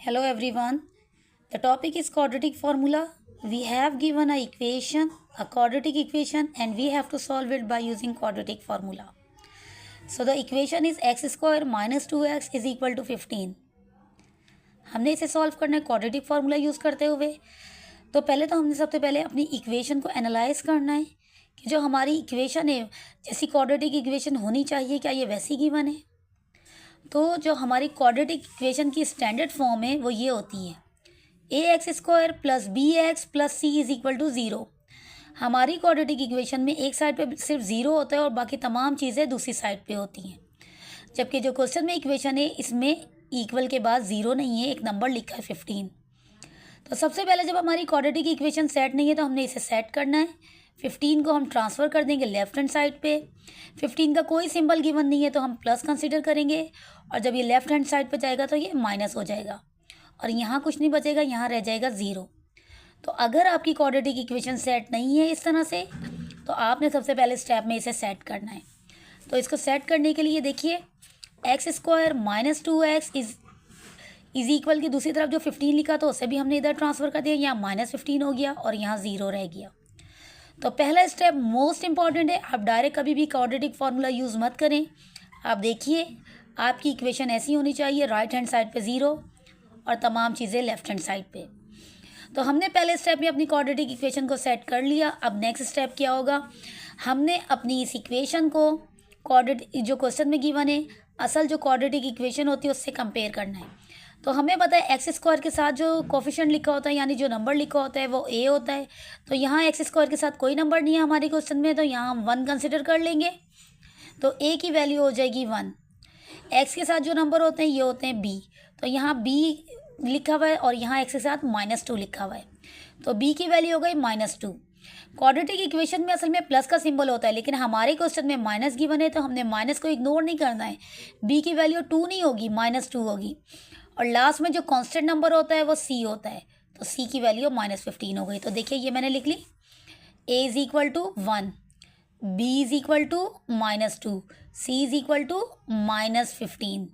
Hello everyone. The topic is quadratic formula. We have given a quadratic equation, and we have to solve it by using quadratic formula. So the equation is x square minus 2x is equal to 15. हमने इसे solve करना है quadratic formula use करते हुए। तो पहले तो हमने सबसे पहले अपनी इक्वेशन को एनालाइज करना है कि जो हमारी इक्वेशन है जैसी क्वाड्रेटिक इक्वेशन होनी चाहिए क्या ये वैसी गिवन है। तो जो हमारी क्वाड्रेटिक इक्वेशन की स्टैंडर्ड फॉर्म है वो ये होती है A X square plus B X plus C is equal to zero. हमारी क्वाड्रेटिक इक्वेशन में एक साइड पे सिर्फ ज़ीरो होता है और बाकी तमाम चीज़ें दूसरी साइड पे होती हैं, जबकि जो क्वेश्चन में इक्वेशन है इसमें इक्वल के बाद ज़ीरो नहीं है, एक नंबर लिखा है 15। तो सबसे पहले जब हमारी क्वाड्रेटिक इक्वेशन सेट नहीं है तो हमने इसे सेट करना है। 15 को हम ट्रांसफ़र कर देंगे लेफ्ट हैंड साइड पे। 15 का कोई सिंबल गिवन नहीं है तो हम प्लस कंसिडर करेंगे, और जब ये लेफ्ट हैंड साइड पे जाएगा तो ये माइनस हो जाएगा और यहाँ कुछ नहीं बचेगा, यहाँ रह जाएगा ज़ीरो। तो अगर आपकी क्वाड्रेटिक इक्वेशन सेट नहीं है इस तरह से तो आपने सबसे पहले स्टेप में इसे सेट करना है। तो इसको सेट करने के लिए देखिए x square minus 2x is equal की दूसरी तरफ जो 15 लिखा तो उसे भी हमने इधर ट्रांसफ़र कर दिया, यहाँ -15 हो गया और यहाँ ज़ीरो रह गया। तो पहला स्टेप मोस्ट इंपॉर्टेंट है, आप डायरेक्ट कभी भी क्वाड्रेटिक फार्मूला यूज़ मत करें। आप देखिए आपकी इक्वेशन ऐसी होनी चाहिए, राइट हैंड साइड पे ज़ीरो और तमाम चीज़ें लेफ्ट हैंड साइड पे। तो हमने पहले स्टेप में अपनी क्वाड्रेटिक इक्वेशन को सेट कर लिया। अब नेक्स्ट स्टेप क्या होगा, हमने अपनी इस इक्वेशन को क्वाड्रेटिक जो क्वेश्चन में गिवन है असल जो क्वाड्रेटिक इक्वेशन होती है उससे कंपेयर करना है। तो हमें पता है एक्स स्क्वायर के साथ जो कोफिशिएंट लिखा होता है यानी जो नंबर लिखा होता है वो ए होता है। तो यहाँ एक्स स्क्वायर के साथ कोई नंबर नहीं है हमारे क्वेश्चन में, तो यहाँ हम 1 कंसिडर कर लेंगे। तो ए की वैल्यू हो जाएगी 1। एक्स के साथ जो नंबर होते हैं ये होते हैं बी, तो यहाँ बी लिखा हुआ है और यहाँ एक्स के साथ -2 लिखा हुआ है, तो बी की वैल्यू हो गई -2। क्वाड्रेटिक इक्वेशन में असल में प्लस का सिंबल होता है, लेकिन हमारे क्वेश्चन में माइनस गिवन है तो हमने माइनस को इग्नोर नहीं करना है। बी की वैल्यू 2 नहीं होगी, -2 होगी, और लास्ट में जो कांस्टेंट नंबर होता है वो सी होता है, तो सी की वैल्यू -15 हो गई। तो देखिए ये मैंने लिख ली A is equal to 1, B is equal to -2, C is equal to -15।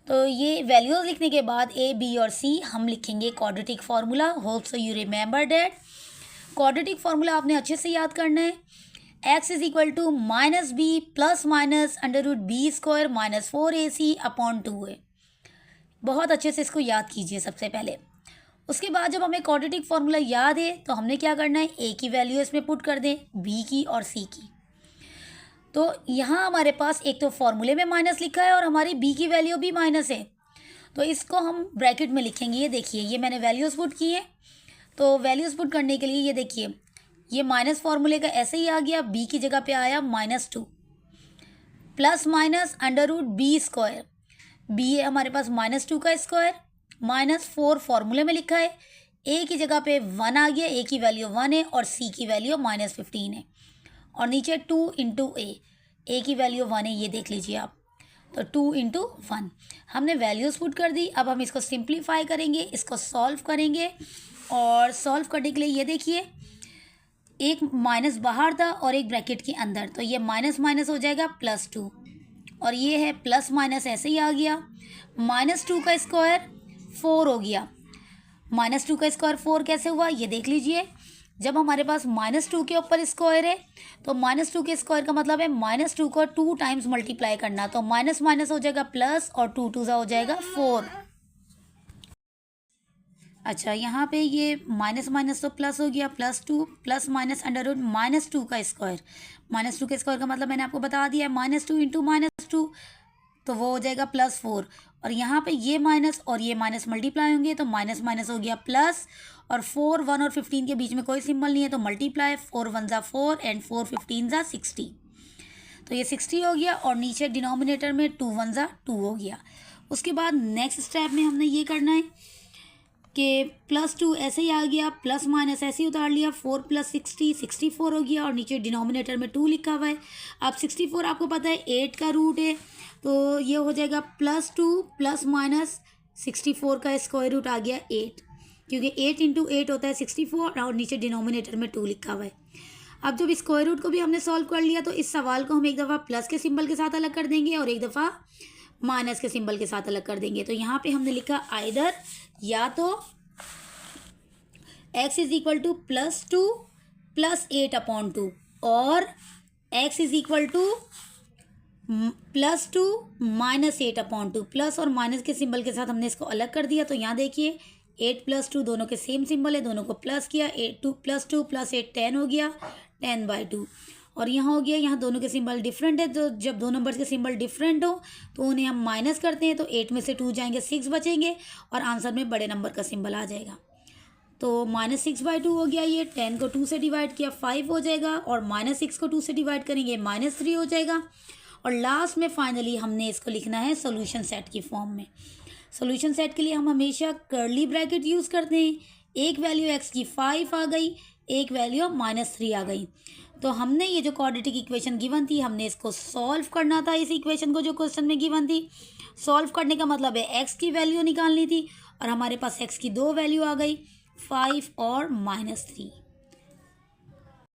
तो ये वैल्यूज़ लिखने के बाद ए बी और सी हम लिखेंगे quadratic formula. Hope so you remember that. Quadratic formula आपने अच्छे से याद करना है। X is equal to -b plus minus √b² -4ac upon 2 है। बहुत अच्छे से इसको याद कीजिए सबसे पहले। उसके बाद जब हमें क्वाड्रेटिक फार्मूला याद है तो हमने क्या करना है, ए की वैल्यू इसमें पुट कर दें, बी की और सी की। तो यहाँ हमारे पास एक तो फार्मूले में माइनस लिखा है और हमारी बी की वैल्यू भी माइनस है, तो इसको हम ब्रैकेट में लिखेंगे। ये देखिए ये मैंने वैल्यूज़ पुट की है। तो वैल्यूज़ पुट करने के लिए ये देखिए ये माइनस फार्मूले का ऐसे ही आ गया, बी की जगह पे आया -2 प्लस माइनस √b²। बी है हमारे पास -2 का स्क्वायर, -4 फार्मूले में लिखा है। ए की जगह पे 1 आ गया, ए की वैल्यू 1 है और सी की वैल्यू -15 है, और नीचे 2 इंटू ए की वैल्यू 1 है, ये देख लीजिए आप। तो 2 इंटू 1 हमने वैल्यूज़ पुट कर दी। अब हम इसको सिंप्लीफाई करेंगे, इसको सॉल्व करेंगे, और सॉल्व करने के लिए ये देखिए एक माइनस बाहर था और एक ब्रैकेट के अंदर, तो ये माइनस माइनस हो जाएगा +2, और ये है प्लस माइनस ऐसे ही आ गया। -2 का स्क्वायर 4 हो गया। -2 का स्क्वायर 4 कैसे हुआ ये देख लीजिए। जब हमारे पास -2 के ऊपर स्क्वायर है तो -2 के स्क्वायर का मतलब है -2 को 2 टाइम्स मल्टीप्लाई करना, तो माइनस माइनस हो जाएगा प्लस और 2 2 हो जाएगा 4। अच्छा यहाँ पे ये माइनस माइनस तो प्लस हो गया, +2 प्लस माइनस √-2 का स्क्वायर। -2 के स्क्वायर का मतलब मैंने आपको बता दिया है -2 इंटू -2, तो वो हो जाएगा +4। और यहाँ पे ये माइनस और ये माइनस मल्टीप्लाई होंगे तो माइनस माइनस हो गया प्लस, और 4 1 और 15 के बीच में कोई सिंबल नहीं है तो मल्टीप्लाई, 4 1 ज़ा 4 एंड 4 15 ज़ा 60, तो ये 60 हो गया, और नीचे डिनोमिनेटर में 2 1 ज़ा 2 हो गया। उसके बाद नेक्स्ट स्टेप में हमने ये करना है कि +2 ऐसे ही आ गया, प्लस माइनस ऐसे ही उतार लिया, 4 + 60 64 हो गया, और नीचे डिनोमिनेटर में 2 लिखा हुआ है। अब 64 आपको पता है 8 का रूट है, तो ये हो जाएगा +2 प्लस माइनस 64 का स्क्वायर रूट आ गया 8, क्योंकि 8 इंटू 8 होता है 64, और नीचे डिनोमिनेटर में 2 लिखा हुआ है। अब जब स्क्वायर रूट को भी हमने सॉल्व कर लिया तो इस सवाल को हम एक दफ़ा प्लस के सिंबल के साथ अलग कर देंगे और एक दफ़ा माइनस के सिंबल के साथ अलग कर देंगे। तो यहाँ पे हमने लिखा आइदर या तो x इज इक्वल टू +2 + 8/2 और x is equal to +2 - 8/2। Plus और माइनस के सिंबल के साथ हमने इसको अलग कर दिया। तो यहाँ देखिए 8 + 2 दोनों के सेम सिंबल है, दोनों को प्लस किया, 2 + 2 + 8 10 हो गया, 10/2। और यहाँ हो गया, यहाँ दोनों के सिंबल डिफरेंट है, तो जब दो नंबर्स के सिंबल डिफरेंट हो तो उन्हें हम माइनस करते हैं। तो 8 में से 2 जाएंगे, 6 बचेंगे और आंसर में बड़े नंबर का सिंबल आ जाएगा। तो -6/2 हो गया। ये 10 को 2 से डिवाइड किया 5 हो जाएगा, और -6 को 2 से डिवाइड करेंगे -3 हो जाएगा। और लास्ट में फाइनली हमने इसको लिखना है सॉल्यूशन सेट की फॉर्म में। सॉल्यूशन सेट के लिए हम हमेशा कर्ली ब्रैकेट यूज़ करते हैं। एक वैल्यू x की 5 आ गई, एक वैल्यू -3 आ गई। तो हमने ये जो क्वाड्रेटिक इक्वेशन गिवन थी, हमने इसको सॉल्व करना था। इस इक्वेशन को जो क्वेश्चन में गिवन थी, सॉल्व करने का मतलब है x की वैल्यू निकालनी थी, और हमारे पास x की 2 वैल्यू आ गई, 5 और -3।